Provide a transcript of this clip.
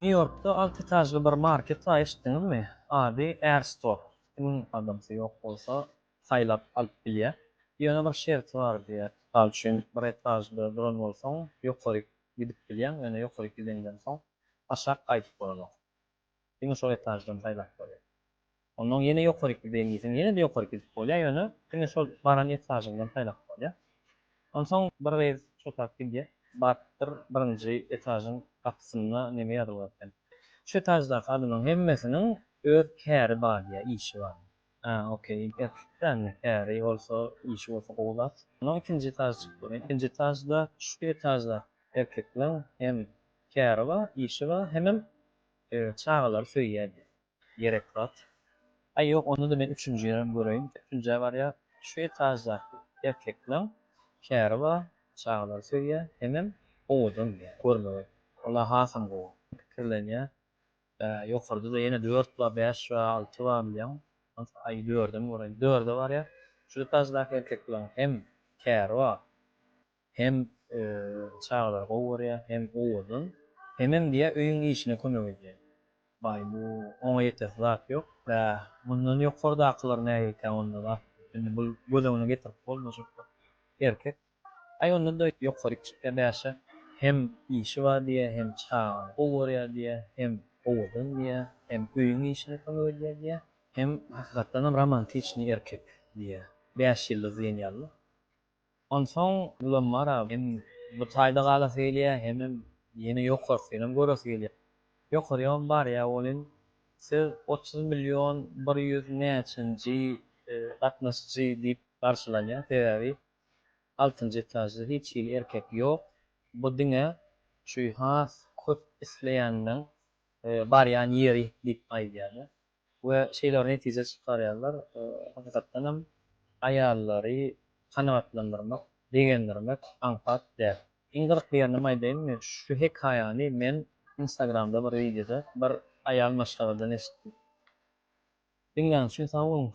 New York'ta alt etajlı bir market var, eşitdiňizmi? Ady Air Store. Kimin adamsy ýok bolsa saýlap alyp bilýär. Ýöne bir şerti bar diýär. Misal üçin bir etajda duran bolsaň, ýokary gidip bilýän, ýöne ýokary gidenden soň aşağı gaýtyp bolan. Diňe şol etajdan saýlap bolýar. Ondan ýene ýokary gidýän, ýene de ýokary gidip bolýar, ýöne diňe şol baran etajyndan saýlap bolýar. Ondan soň bir wez çotak bilýär. Battyr birinji etazyň gapysyna neme ýazyp atýan. Şu etajdaki adamyň hemmesiniň öz käri bar diýär, işi bar. Okey. Gerçekden käri bolsa, işi bolsa gowulat. Ondan ikinji etaj çykdy. İkinji etajda, şu etajda erkekler hem käri bar, işi bar, hemem çagalar söýýär. Gerek rat. Ay ýok, onu da men üçüncü ýerden göreýin. Üçüncü bar ýa, şu etajda erkekler käri bar, çagalar söýýär, hemem owudun diýär. Görmegi. Ola hasam gowy. Pikirlenýär. Ýokarda da ýene 4 we 5 we 6 we bilýän. Ay 4-de göreýin. 4-de bar ýa. Şu etajdaky erkekler hem käri bar, hem çagalar gowy görýär, hem owudun, hemem diýär öýüň işine kömek edýär. Bay bu oňa ýetek zat ýok. Mundan ýokardakylar näme eken onda da. Şimdi bu gözüňe getirip bolmaşyk. Erkek ay onda da ýokary çykýan näçe hem işi bar diýe, hem çaga gowurýar diýe, hem owudun diýe, hem öýüň işine kömek edýär diýe, hem hakykatdanam romantiçny erkek diýe. 5 ýyldyz ýenýärli. Ondan soň bulan mara hem bu taýda galasy gelýär, hem ýene ýokarysyny görasy gelýär. Ýokarýan bar ýa olin siz 30 milyon 100 näçinji gatnaşçy diýip garşylanýar. Sebäbi 6-njy etajda hiç ýyl erkek ýok. Bu diňe şu has köp isleýändiň barýan ýeri diýip aýdýar. We şeýler netije çykarýarlar. Hakykatdanam aýallary kanagatlandyrmak, degendirmek anpat däl. Iňgirik bir ýerine aýdymmy? Şu hekaýany men Instagramda bir videoda bir aýal maşgaladan eşitdim. Diňýäň üçin sag bolun.